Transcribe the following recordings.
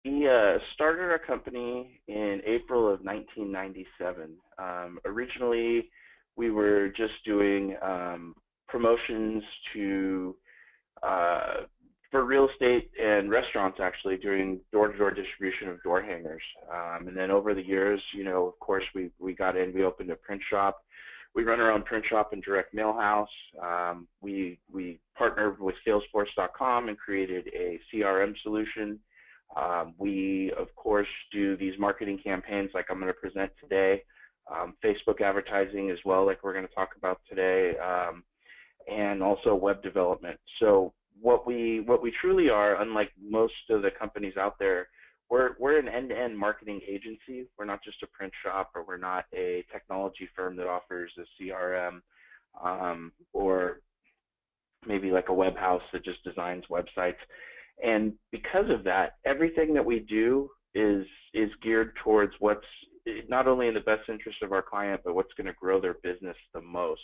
We started our company in April of 1997. Originally, we were just doing promotions to uh, for real estate and restaurants, actually doing door-to-door distribution of door hangers. And then over the years, of course, we got in. We opened a print shop. We run our own print shop and direct mail house. We partnered with Salesforce.com and created a CRM solution. We, of course, do these marketing campaigns like I'm going to present today, Facebook advertising as well, like we're going to talk about today, and also web development. So what we truly are, unlike most of the companies out there, we're an end-to-end marketing agency. We're not just a print shop, or we're not a technology firm that offers a CRM, or maybe like a web house that just designs websites. And because of that, everything that we do is geared towards what's not only in the best interest of our client, but what's going to grow their business the most.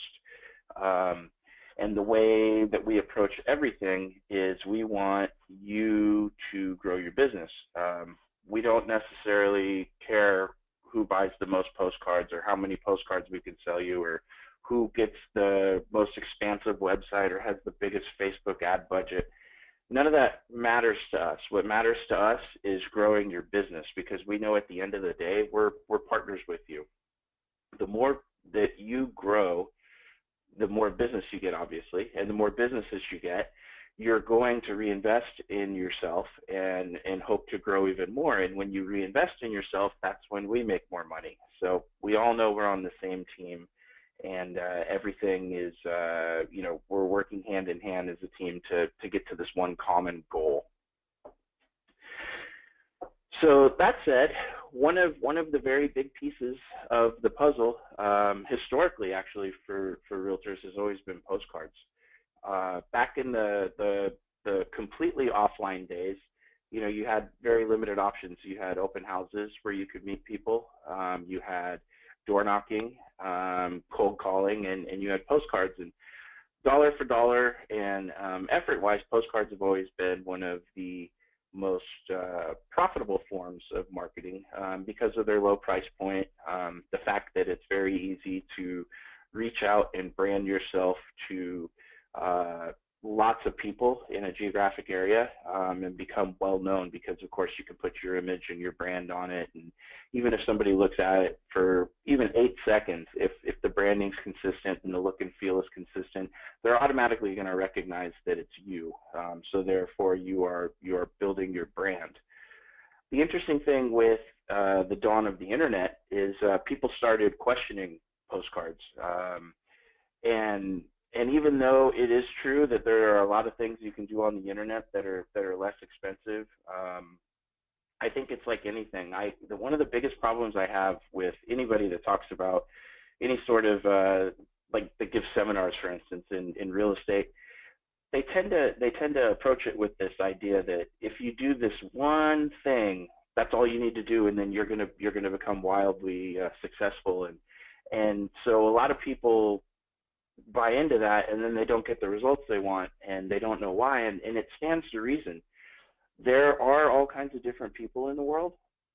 Um, and the way that we approach everything is we want you to grow your business. We don't necessarily care who buys the most postcards or how many postcards we can sell you, or who gets the most expansive website or has the biggest Facebook ad budget. None of that matters to us. What matters to us is growing your business, because we know at the end of the day, we're partners with you. The more that you grow, the more business you get, obviously, and the more businesses you get, you're going to reinvest in yourself and hope to grow even more. And when you reinvest in yourself, that's when we make more money. So we all know we're on the same team, and everything is, we're working hand in hand as a team to get to this one common goal. So that said, one of the very big pieces of the puzzle, historically, actually, for realtors, has always been postcards. Back in the completely offline days, you had very limited options. You had open houses where you could meet people. You had door knocking, cold calling, and you had postcards. And dollar for dollar and effort-wise, postcards have always been one of the most profitable forms of marketing, because of their low price point, the fact that it's very easy to reach out and brand yourself to lots of people in a geographic area, and become well known, because of course you can put your image and your brand on it. And even if somebody looks at it for even 8 seconds, if the branding's consistent and the look and feel is consistent, they're automatically going to recognize that it's you. So therefore you are building your brand. The interesting thing with the dawn of the internet is people started questioning postcards, and even though it is true that there are a lot of things you can do on the internet that are less expensive, I think it's like anything. One of the biggest problems I have with anybody that talks about any sort of like that gives seminars, for instance, in real estate, they tend to approach it with this idea that if you do this one thing, that's all you need to do, and then you're gonna become wildly successful. And so a lot of people buy into that, and then they don't get the results they want, and they don't know why. And it stands to reason. There are all kinds of different people in the world,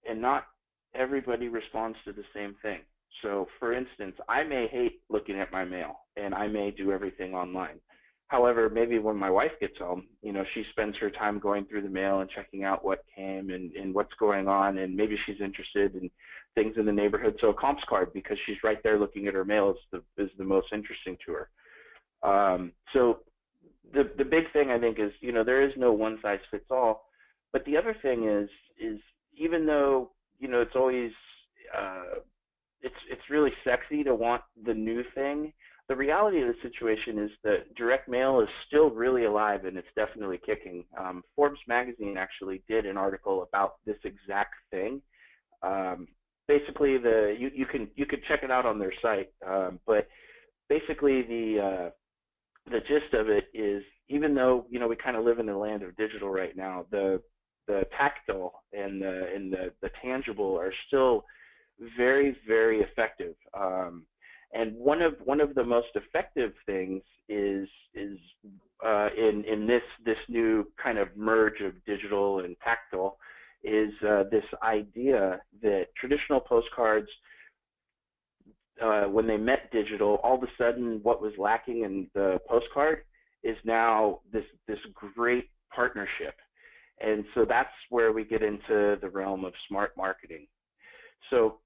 and not everybody responds to the same thing. So for instance, I may hate looking at my mail, and I may do everything online. However, maybe when my wife gets home, she spends her time going through the mail and checking out what came and what's going on, and maybe she's interested in things in the neighborhood. So a comps card, because she's right there looking at her mail, is the most interesting to her. So the big thing, I think, is there is no one size fits all. But the other thing is even though it's always it's really sexy to want the new thing, the reality of the situation is that direct mail is still really alive, and it's definitely kicking. Forbes magazine actually did an article about this exact thing. Basically, you could check it out on their site, but basically the gist of it is, even though we kind of live in the land of digital right now, the tactile and the tangible are still very, very effective. And one of the most effective things is in this new kind of merge of digital and tactile is this idea that traditional postcards, when they met digital, all of a sudden what was lacking in the postcard is now this great partnership. And so that's where we get into the realm of smart marketing. So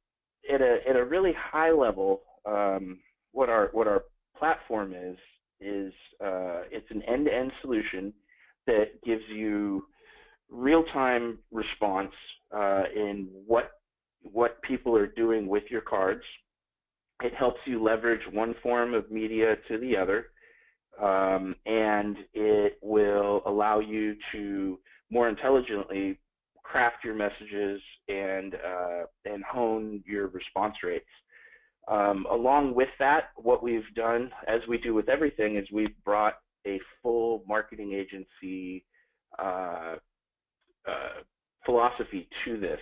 at a really high level, what our platform is it's an end-to-end solution that gives you real-time response in what people are doing with your cards. It helps you leverage one form of media to the other, and it will allow you to more intelligently craft your messages and hone your response rates. Along with that, what we've done, as we do with everything, is we've brought a full marketing agency philosophy to this.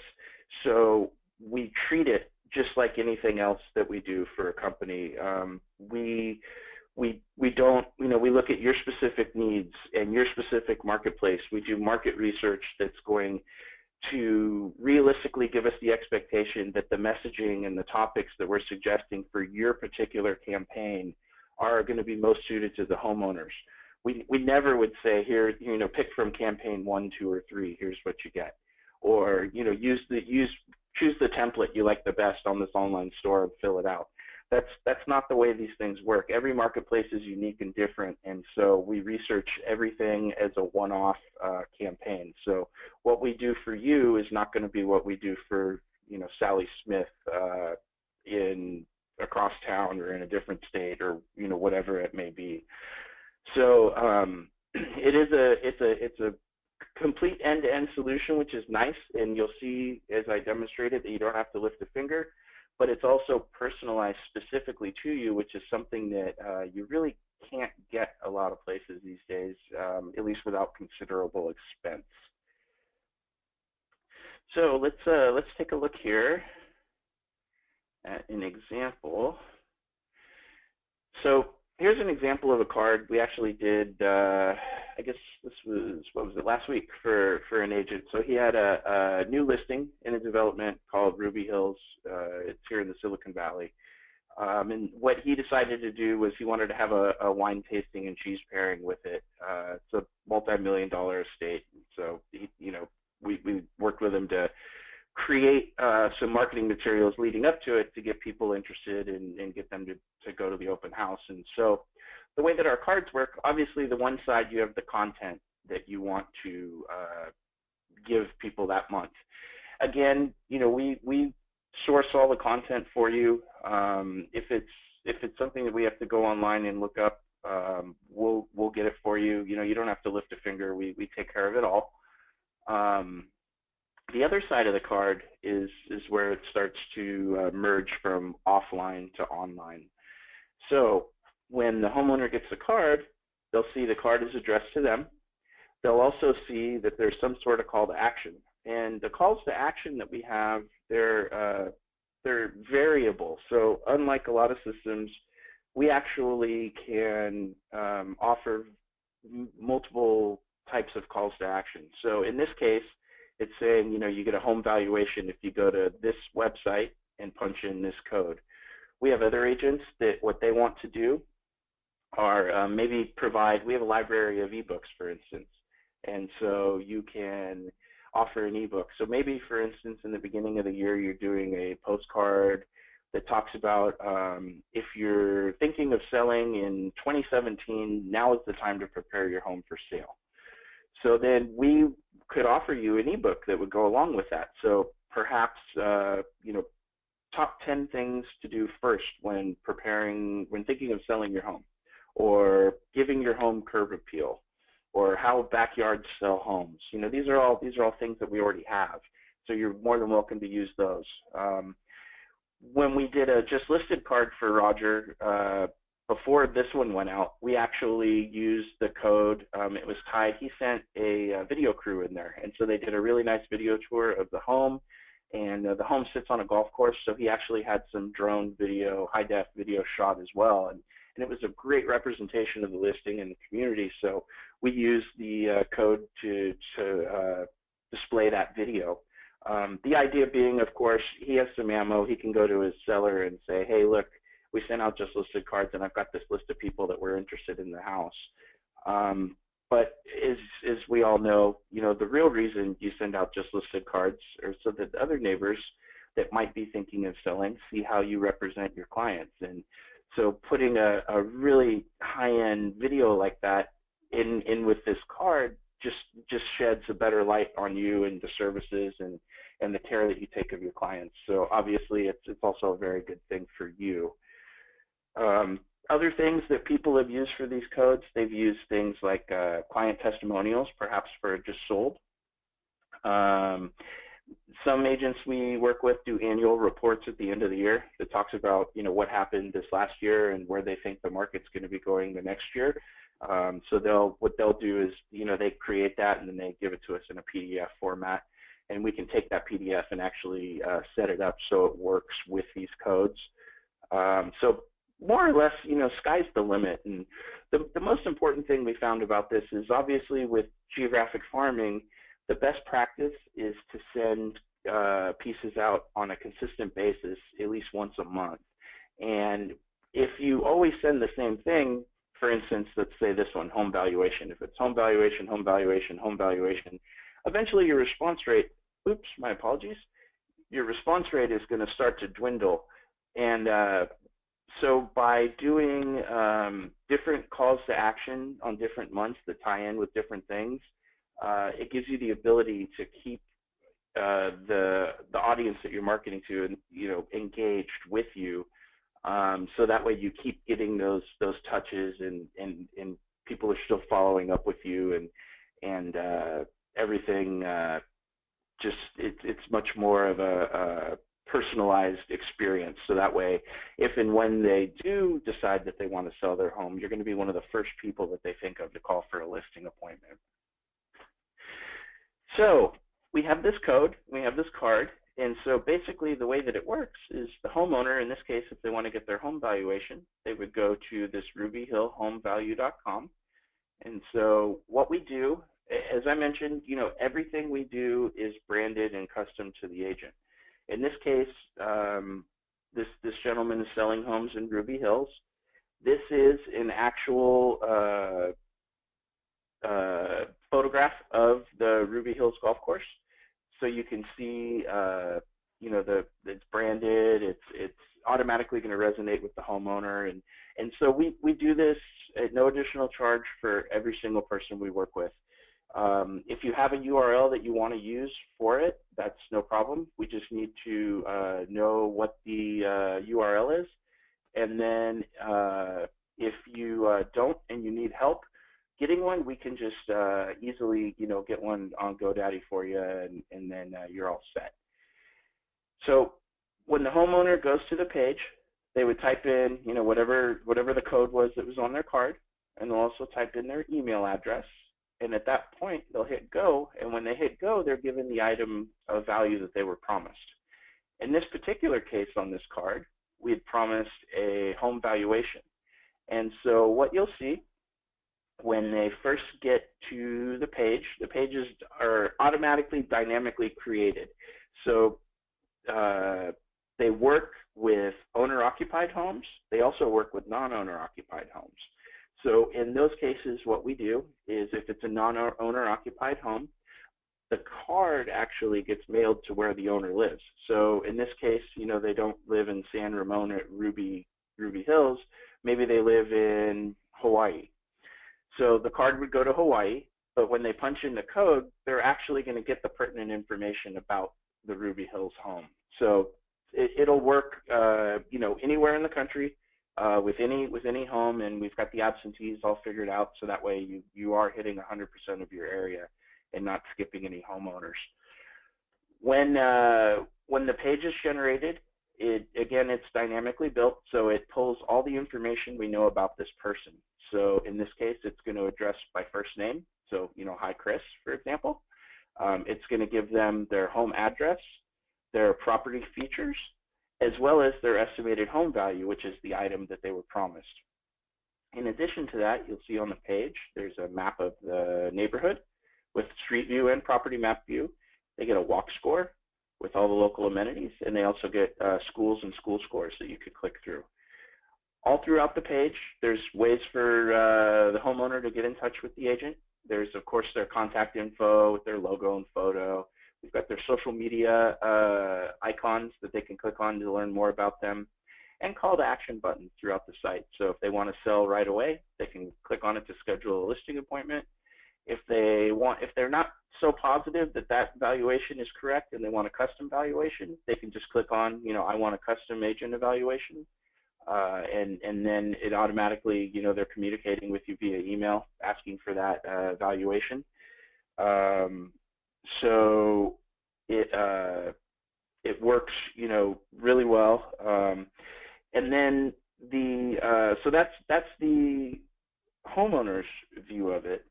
So we treat it just like anything else that we do for a company. We don't, we look at your specific needs and your specific marketplace. We do market research that's going to realistically give us the expectation that the messaging and the topics that we're suggesting for your particular campaign are going to be most suited to the homeowners. We never would say, here, pick from campaign 1, 2, or 3. Here's what you get, or choose the template you like the best on this online store and fill it out. That's not the way these things work. Every marketplace is unique and different, and so we research everything as a one-off campaign. So what we do for you is not going to be what we do for Sally Smith in across town or in a different state, or whatever it may be. So it's a complete end-to-end solution, which is nice, and you'll see as I demonstrated that you don't have to lift a finger. But it's also personalized specifically to you, which is something that you really can't get a lot of places these days, at least without considerable expense. So let's take a look here at an example. So here's an example of a card we actually did, I guess this was, what was it, last week for an agent. So he had a new listing in a development called Ruby Hills. It's here in the Silicon Valley. And what he decided to do was he wanted to have a wine tasting and cheese pairing with it. It's a multi-million-dollar estate. So, we worked with him to create some marketing materials leading up to it to get people interested and get them to go to the open house. And so the way that our cards work, obviously the one side you have the content that you want to give people that month. Again, we source all the content for you. If it's something that we have to go online and look up, we'll get it for you. You don't have to lift a finger. We take care of it all. The other side of the card is where it starts to merge from offline to online. So when the homeowner gets the card, they'll see the card is addressed to them. They'll also see that there's some sort of call to action. And the calls to action that we have, they're variable. So unlike a lot of systems, we actually can offer multiple types of calls to action. So in this case, it's saying, you get a home valuation if you go to this website and punch in this code. We have other agents that what they want to do are maybe provide, we have a library of ebooks, for instance, and so you can offer an ebook. So maybe, for instance, in the beginning of the year, you're doing a postcard that talks about if you're thinking of selling in 2017, now is the time to prepare your home for sale. So then we could offer you an ebook that would go along with that. So perhaps, top 10 things to do first when thinking of selling your home, or giving your home curb appeal, or how backyards sell homes. These are all things that we already have. So you're more than welcome to use those. When we did a just listed card for Roger, before this one went out, we actually used the code. It was tied. He sent a video crew in there, and so they did a really nice video tour of the home. And the home sits on a golf course, so he actually had some drone video, high-def video shot as well. And it was a great representation of the listing and the community. So we used the code to display that video. The idea being, of course, he has some ammo. He can go to his seller and say, hey, look, we sent out just listed cards, and I've got this list of people that were interested in the house. But as we all know, the real reason you send out just listed cards are so that other neighbors that might be thinking of selling see how you represent your clients. And so putting a really high-end video like that in with this card just sheds a better light on you and the services and the care that you take of your clients. So obviously it's also a very good thing for you. Other things that people have used for these codes, they've used things like client testimonials, perhaps for just sold. Some agents we work with do annual reports at the end of the year that talks about what happened this last year and where they think the market's going to be going the next year. So what they'll do is they create that and then they give it to us in a PDF format, and we can take that PDF and actually set it up so it works with these codes. So more or less, sky's the limit. And the most important thing we found about this is obviously with geographic farming, the best practice is to send pieces out on a consistent basis at least once a month. And if you always send the same thing, for instance, let's say this one, home valuation. If it's home valuation, home valuation, home valuation, eventually your response rate, oops, my apologies, your response rate is going to start to dwindle. And so by doing different calls to action on different months that tie in with different things, it gives you the ability to keep the audience that you're marketing to engaged with you. So that way you keep getting those touches and people are still following up with you and everything. It's much more of a personalized experience. So that way, if and when they do decide that they want to sell their home, you're going to be one of the first people that they think of to call for a listing appointment. So we have this code, we have this card, and so basically the way that it works is the homeowner, in this case, if they want to get their home valuation, they would go to this rubyhillhomevalue.com. And so what we do, as I mentioned, everything we do is branded and custom to the agent. In this case, this gentleman is selling homes in Ruby Hills. This is an actual photograph of the Ruby Hills golf course. So you can see, it's branded. It's automatically going to resonate with the homeowner, and so we do this at no additional charge for every single person we work with. If you have a URL that you want to use for it, that's no problem. We just need to know what the URL is, and then if you don't and you need help getting one, we can just easily, get one on GoDaddy for you, and then you're all set. So when the homeowner goes to the page, they would type in, whatever the code was that was on their card, and they'll also type in their email address. And at that point, they'll hit go, and when they hit go, they're given the item of value that they were promised. In this particular case on this card, we had promised a home valuation. And so what you'll see when they first get to the pages are automatically dynamically created. So they work with owner-occupied homes. They also work with non-owner-occupied homes. So in those cases, what we do is if it's a non-owner-occupied home, the card actually gets mailed to where the owner lives. So in this case, they don't live in San Ramon at Ruby Hills. Maybe they live in Hawaii. So the card would go to Hawaii, but when they punch in the code, they're actually going to get the pertinent information about the Ruby Hills home. So it'll work, anywhere in the country. With any home, and we've got the absentees all figured out, so that way you are hitting 100% of your area and not skipping any homeowners. When the page is generated, it's dynamically built, so it pulls all the information we know about this person. So in this case, it's going to address by first name. So hi Chris, for example. It's going to give them their home address, their property features, as well as their estimated home value, which is the item that they were promised. In addition to that, you'll see on the page, there's a map of the neighborhood with street view and property map view. They get a walk score with all the local amenities, and they also get schools and school scores that you could click through. All throughout the page, there's ways for the homeowner to get in touch with the agent. There's, of course, their contact info with their logo and photo. We've got their social media icons that they can click on to learn more about them, and call to action buttons throughout the site. So if they want to sell right away, they can click on it to schedule a listing appointment. If they're not so positive that that valuation is correct and they want a custom valuation, they can just click on, I want a custom agent evaluation. And then it automatically, they're communicating with you via email asking for that valuation. So it works, really well. And then so that's the homeowner's view of it.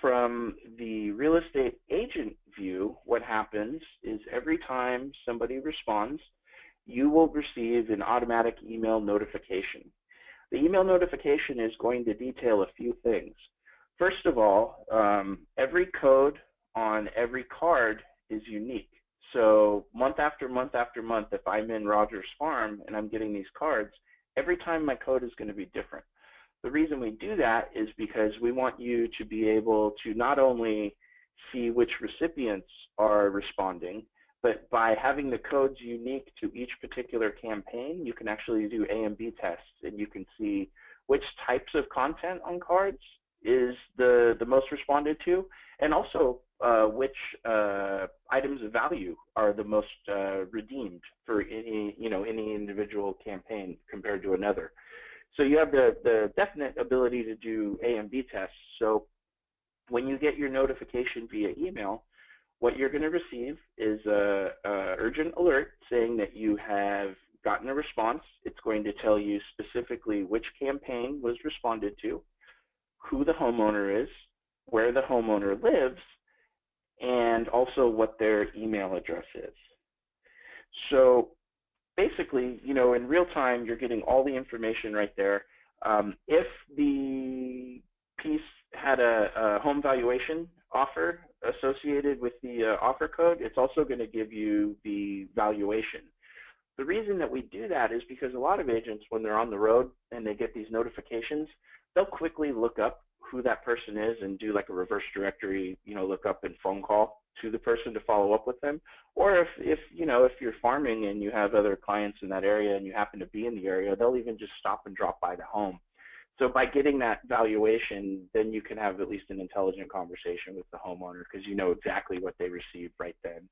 From the real estate agent view, what happens is every time somebody responds, you will receive an automatic email notification. The email notification is going to detail a few things. First of all, every code on every card is unique. So month after month after month, if I'm in Rogers Farm and I'm getting these cards, every time my code is going to be different. The reason we do that is because we want you to be able to not only see which recipients are responding, but by having the codes unique to each particular campaign, you can actually do A and B tests, and you can see which types of content on cards is the most responded to, and also which items of value are the most redeemed for any individual campaign compared to another. So you have the definite ability to do A and B tests. So when you get your notification via email, what you're going to receive is a urgent alert saying that you have gotten a response. It's going to tell you specifically which campaign was responded to, who the homeowner is, where the homeowner lives, and also what their email address is. So basically, in real time, you're getting all the information right there. If the piece had a home valuation offer associated with the offer code, it's also going to give you the valuation. The reason that we do that is because a lot of agents, when they're on the road and they get these notifications, they'll quickly look up who that person is and do like a reverse directory, look up and phone call to the person to follow up with them. Or if you're farming and you have other clients in that area and you happen to be in the area, they'll even just stop and drop by the home. So by getting that valuation, then you can have at least an intelligent conversation with the homeowner because you know exactly what they received right then.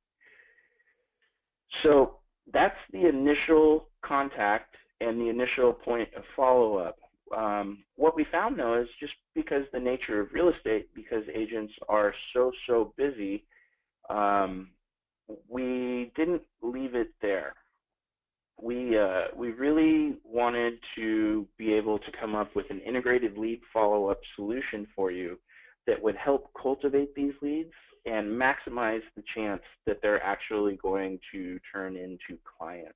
So that's the initial contact and the initial point of follow-up. What we found, though, is just because the nature of real estate, because agents are so busy, we didn't leave it there. We really wanted to be able to come up with an integrated lead follow-up solution for you that would help cultivate these leads and maximize the chance that they're actually going to turn into clients.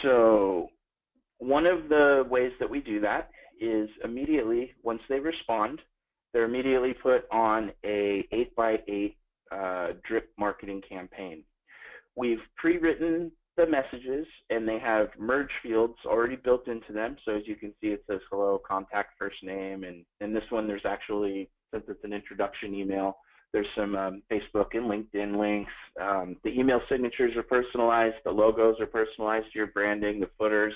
So one of the ways that we do that is immediately, once they respond, they're immediately put on a 8x8 drip marketing campaign. We've pre-written the messages, and they have merge fields already built into them. So as you can see, it says hello, contact, first name, and in this one there's actually, since it's an introduction email, there's some Facebook and LinkedIn links. The email signatures are personalized, the logos are personalized to your branding, the footers.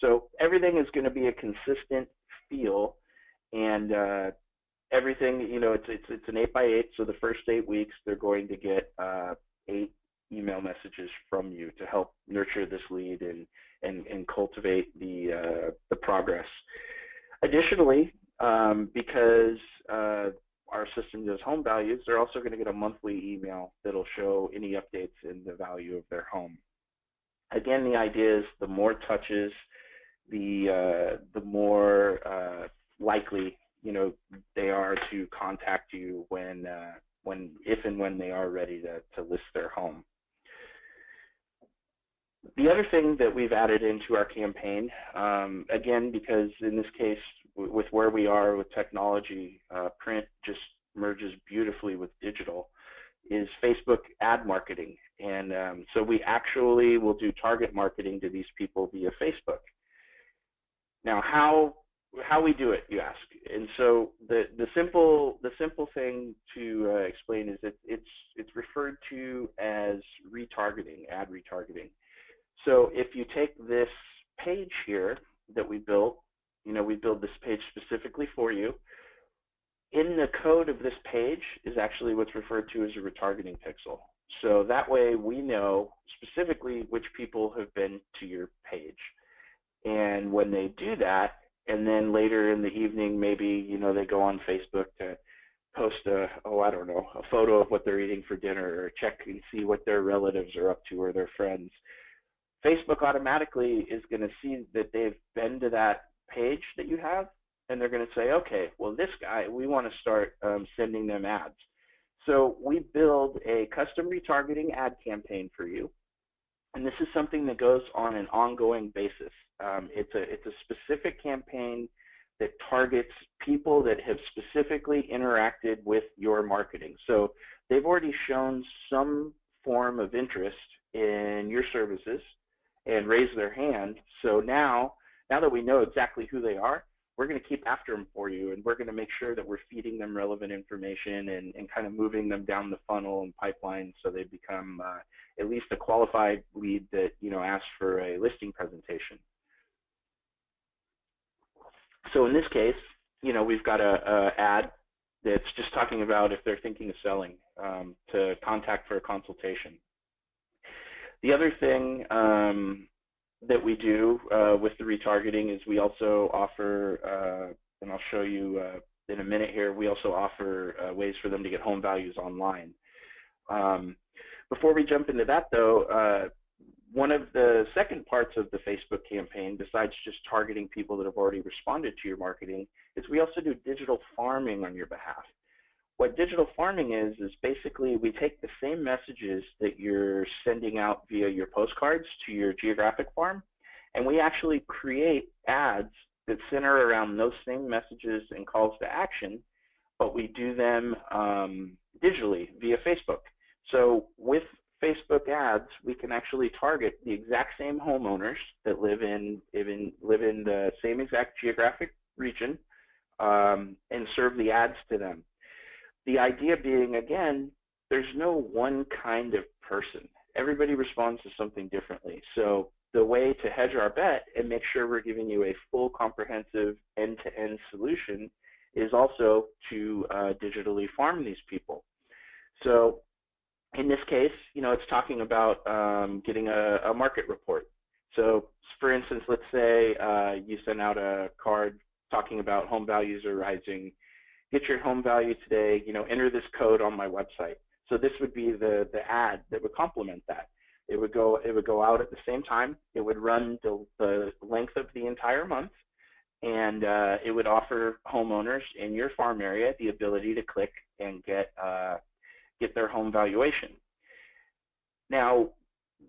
So everything is going to be a consistent feel, and everything, it's an 8x8, so the first 8 weeks they're going to get 8 email messages from you to help nurture this lead and cultivate the progress. Additionally, because our system does home values, they're also going to get a monthly email that'll show any updates in the value of their home. Again, the idea is the more touches, the more likely they are to contact you if and when they are ready to list their home. The other thing that we've added into our campaign, again, because in this case, with where we are with technology, print just merges beautifully with digital, is Facebook ad marketing. And so we actually will do target marketing to these people via Facebook. Now, how we do it, you ask? And so the simple thing to explain is that it's referred to as retargeting, ad retargeting. So if you take this page here that we built, we build this page specifically for you. In the code of this page is actually what's referred to as a retargeting pixel. So that way we know specifically which people have been to your page. And when they do that, and then later in the evening, maybe, they go on Facebook to post a photo of what they're eating for dinner, or check and see what their relatives are up to or their friends. Facebook automatically is going to see that they've been to that page that you have, and they're going to say, okay, well, this guy, we want to start sending them ads. So we build a custom retargeting ad campaign for you, and this is something that goes on an ongoing basis. It's a specific campaign that targets people that have specifically interacted with your marketing. So they've already shown some form of interest in your services and raised their hand. So now that we know exactly who they are, we're going to keep after them for you, and we're going to make sure that we're feeding them relevant information and kind of moving them down the funnel and pipeline so they become at least a qualified lead that asks for a listing presentation. So in this case, we've got a ad that's just talking about if they're thinking of selling, to contact for a consultation. The other thing that we do with the retargeting is we also offer, and I'll show you in a minute here, we also offer ways for them to get home values online. Before we jump into that though, one of the second parts of the Facebook campaign, besides just targeting people that have already responded to your marketing, is we also do digital farming on your behalf. What digital farming is basically we take the same messages that you're sending out via your postcards to your geographic farm, and we actually create ads that center around those same messages and calls to action, but we do them digitally via Facebook. So with Facebook ads, we can actually target the exact same homeowners that live in the same exact geographic region and serve the ads to them. The idea being, again, there's no one kind of person. Everybody responds to something differently. So the way to hedge our bet and make sure we're giving you a full, comprehensive, end-to-end solution is also to digitally farm these people. So in this case, it's talking about getting a market report. So for instance, let's say you send out a card talking about home values are rising. Get your home value today, enter this code on my website. So this would be the ad that would complement that. It would go out at the same time. It would run the length of the entire month, and it would offer homeowners in your farm area the ability to click and get their home valuation. Now,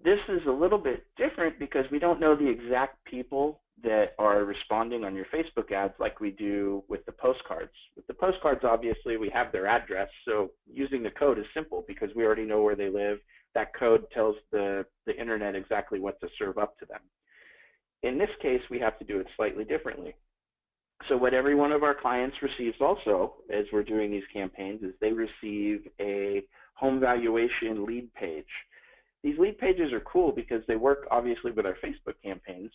this is a little bit different because we don't know the exact people that are responding on your Facebook ads like we do with the postcards. With the postcards, obviously, we have their address, so using the code is simple because we already know where they live. That code tells the internet exactly what to serve up to them. In this case, we have to do it slightly differently. So what every one of our clients receives also as we're doing these campaigns is they receive a home valuation lead page. These lead pages are cool because they work obviously with our Facebook campaigns,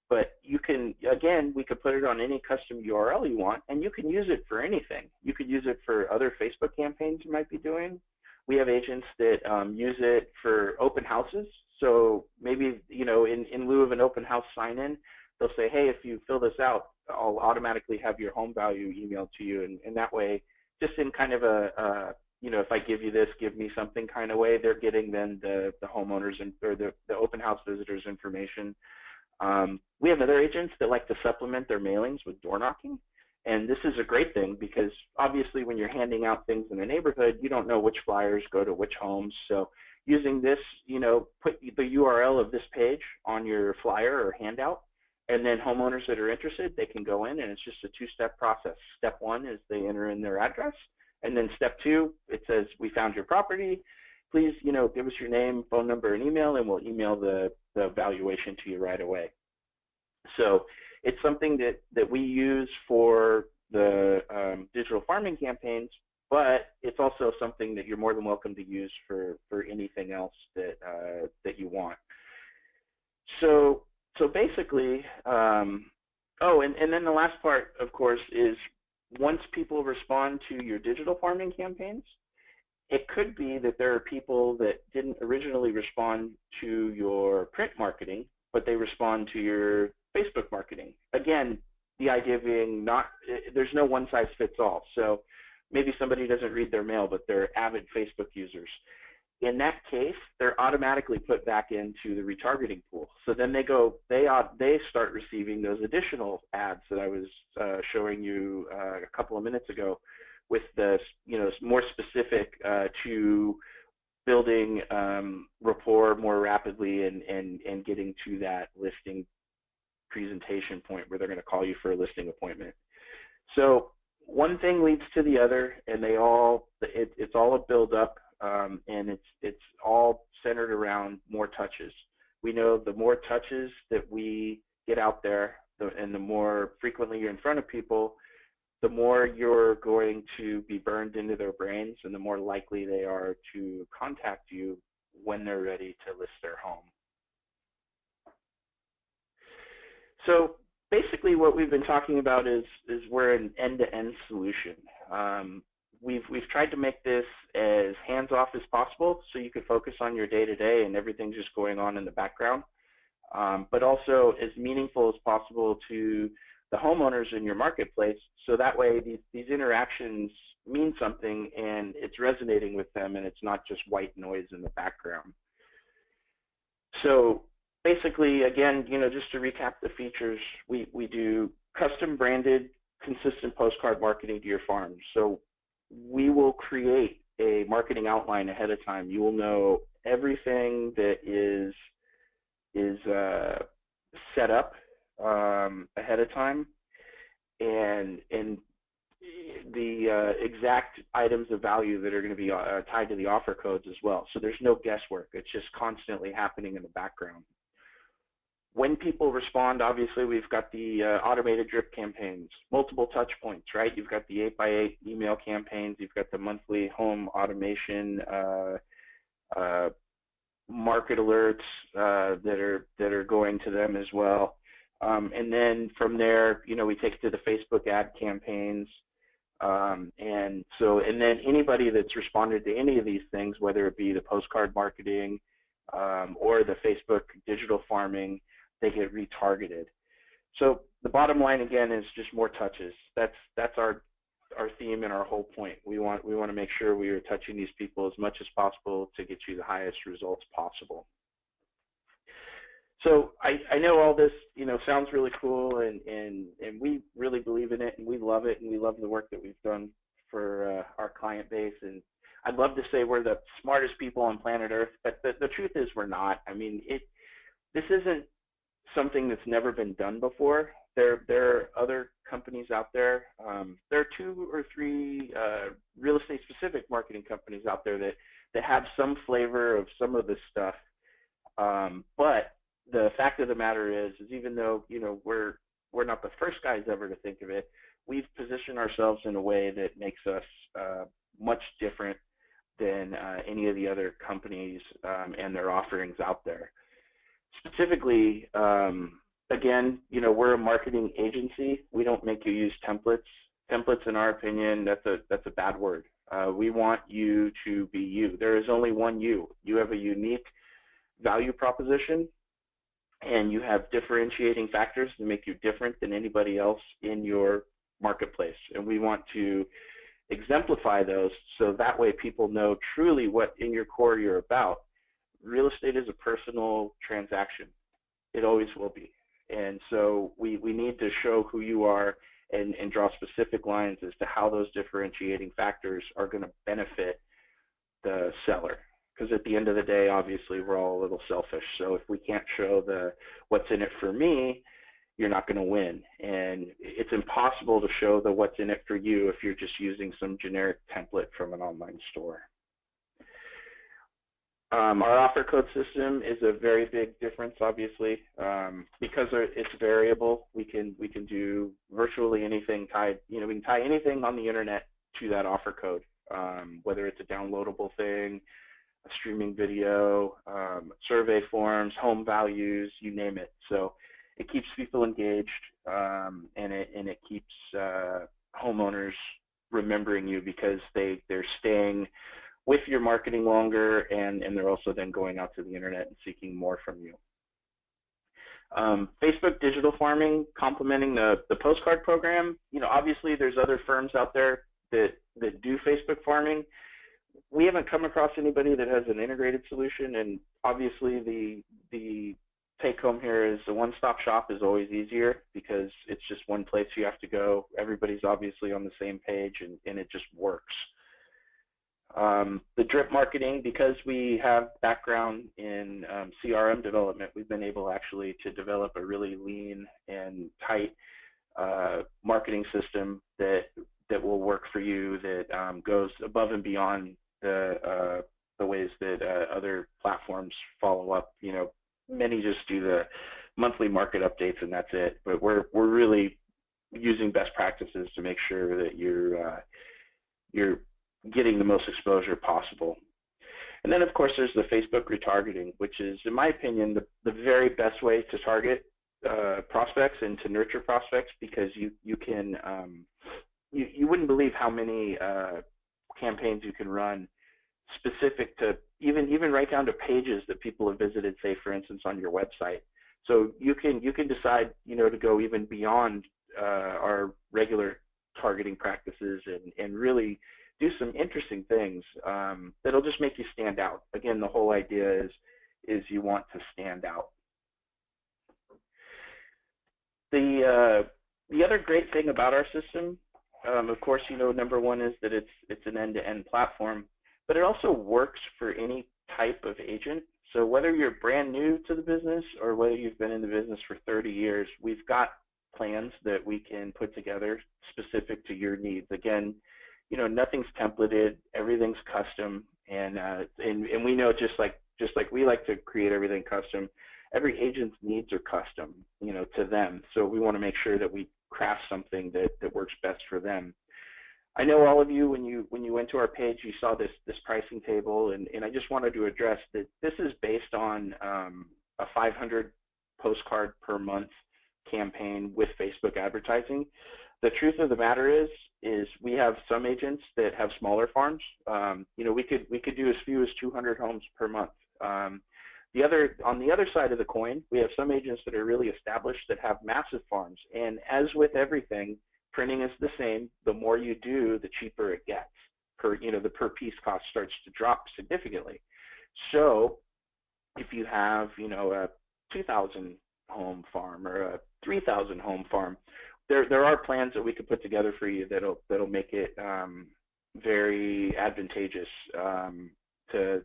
but you can, again, we could put it on any custom URL you want, and you can use it for anything. You could use it for other Facebook campaigns you might be doing. We have agents that use it for open houses. So maybe, in lieu of an open house sign-in, they'll say, hey, if you fill this out, I'll automatically have your home value emailed to you. And that way, just in kind of a if I give you this, give me something kind of way, they're getting then the homeowners or the open house visitors information. We have other agents that like to supplement their mailings with door knocking. And this is a great thing because obviously when you're handing out things in a neighborhood, you don't know which flyers go to which homes. So using this, put the URL of this page on your flyer or handout, and then homeowners that are interested, they can go in, and it's just a two-step process. Step one is they enter in their address. And then step 2, it says, we found your property. Please, give us your name, phone number, and email, and we'll email the valuation to you right away. So it's something that we use for the digital farming campaigns, but it's also something that you're more than welcome to use for anything else that you want. So basically, and then the last part, of course, is once people respond to your digital farming campaigns, it could be that there are people that didn't originally respond to your print marketing, but they respond to your Facebook marketing. Again, the idea being there's no one size fits all. So maybe somebody doesn't read their mail, but they're avid Facebook users. In that case, they're automatically put back into the retargeting pool. So then they start receiving those additional ads that I was showing you a couple of minutes ago, with the more specific to building rapport more rapidly and getting to that listing presentation point where they're going to call you for a listing appointment. So one thing leads to the other, and it's all a build up, and it's all centered around more touches. We know the more touches that we get out there, and the more frequently you're in front of people, the more you're going to be burned into their brains, and the more likely they are to contact you when they're ready to list their home. So basically what we've been talking about is we're an end-to-end solution. We've tried to make this as hands-off as possible so you could focus on your day-to-day and everything's just going on in the background, but also as meaningful as possible to the homeowners in your marketplace, so that way these interactions mean something and it's resonating with them and it's not just white noise in the background. So basically, again, just to recap the features, we do custom branded, consistent postcard marketing to your farm. So we will create a marketing outline ahead of time. You will know everything that is set up ahead of time, and the exact items of value that are going to be tied to the offer codes as well. So there's no guesswork. It's just constantly happening in the background. When people respond, obviously we've got the automated drip campaigns, multiple touch points, right? You've got the 8x8 email campaigns, you've got the monthly home automation market alerts that are going to them as well. And then from there, we take it to the Facebook ad campaigns. And then anybody that's responded to any of these things, whether it be the postcard marketing or the Facebook digital farming, they get retargeted. So the bottom line again is just more touches. That's our theme and our whole point. We want to make sure we are touching these people as much as possible to get you the highest results possible. So I know all this sounds really cool, and we really believe in it, and we love it, and we love the work that we've done for our client base. And I'd love to say we're the smartest people on planet Earth, but the truth is we're not. I mean, this isn't something that's never been done before. There are other companies out there. There are 2 or 3 real estate specific marketing companies out there that have some flavor of some of this stuff. But the fact of the matter is even though we're not the first guys ever to think of it, we've positioned ourselves in a way that makes us much different than any of the other companies and their offerings out there. Specifically, again, we're a marketing agency. We don't make you use templates. Templates, in our opinion, that's a bad word. We want you to be you. There is only one you. You have a unique value proposition, and you have differentiating factors that make you different than anybody else in your marketplace. And we want to exemplify those so that way people know truly what in your core you're about. Real estate is a personal transaction. It always will be. And so we need to show who you are and draw specific lines as to how those differentiating factors are going to benefit the seller. Because at the end of the day, obviously, we're all a little selfish. So if we can't show what's in it for me, you're not going to win. And it's impossible to show the what's in it for you if you're just using some generic template from an online store. Our offer code system is a very big difference, obviously, because it's variable. We can do virtually anything tied. We can tie anything on the internet to that offer code, whether it's a downloadable thing, a streaming video, survey forms, home values, you name it. So it keeps people engaged, and it keeps homeowners remembering you because they're staying with your marketing longer, and they're also then going out to the internet and seeking more from you. Facebook digital farming, complementing the Postcard program. Obviously there's other firms out there that do Facebook farming. We haven't come across anybody that has an integrated solution, and obviously the take home here is a one-stop shop is always easier because it's just one place you have to go. Everybody's obviously on the same page, and it just works. The drip marketing, because we have background in CRM development, we've been able actually to develop a really lean and tight marketing system that will work for you, that goes above and beyond the ways that other platforms follow up. Many just do the monthly market updates and that's it, but we're really using best practices to make sure that you're getting the most exposure possible. And then of course there's the Facebook retargeting, which is, in my opinion, the very best way to target prospects and to nurture prospects, because you can you wouldn't believe how many campaigns you can run specific to even right down to pages that people have visited, say for instance on your website. So you can decide to go even beyond our regular targeting practices and really do some interesting things that'll just make you stand out. Again, the whole idea is you want to stand out. The other great thing about our system, of course, number one is that it's an end-to-end platform, but it also works for any type of agent. So whether you're brand new to the business or whether you've been in the business for 30 years, we've got plans that we can put together specific to your needs. Again, nothing's templated, everything's custom, and we know just like we like to create everything custom, every agent's needs are custom, to them. So we want to make sure that we craft something that works best for them. I know all of you, when you went to our page, you saw this pricing table, and I just wanted to address that this is based on a 500 postcard per month campaign with Facebook advertising. The truth of the matter is we have some agents that have smaller farms. We could do as few as 200 homes per month. On the other side of the coin, we have some agents that are really established that have massive farms. And as with everything, printing is the same. The more you do, the cheaper it gets. The per piece cost starts to drop significantly. So if you have a 2,000 home farm or a 3,000 home farm, there are plans that we could put together for you that'll make it very advantageous to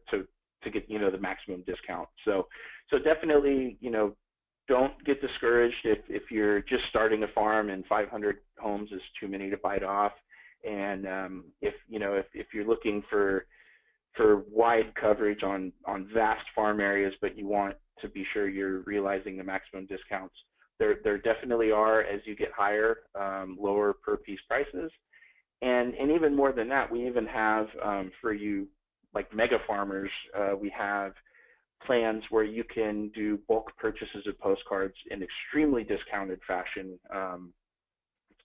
get the maximum discount. So definitely don't get discouraged if you're just starting a farm and 500 homes is too many to bite off. And if you're looking for wide coverage on vast farm areas, but you want to be sure you're realizing the maximum discounts, there definitely are, as you get higher, lower per piece prices. And even more than that, we even have for you like mega farmers, we have plans where you can do bulk purchases of postcards in extremely discounted fashion.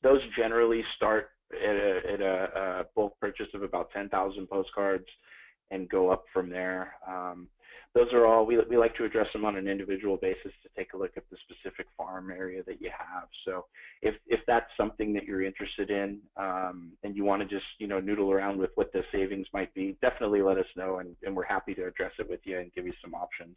Those generally start at a bulk purchase of about 10,000 postcards and go up from there. Those are all, we like to address them on an individual basis to take a look at the specific farm area that you have. So if that's something that you're interested in and you want to just noodle around with what the savings might be, definitely let us know, and we're happy to address it with you and give you some options.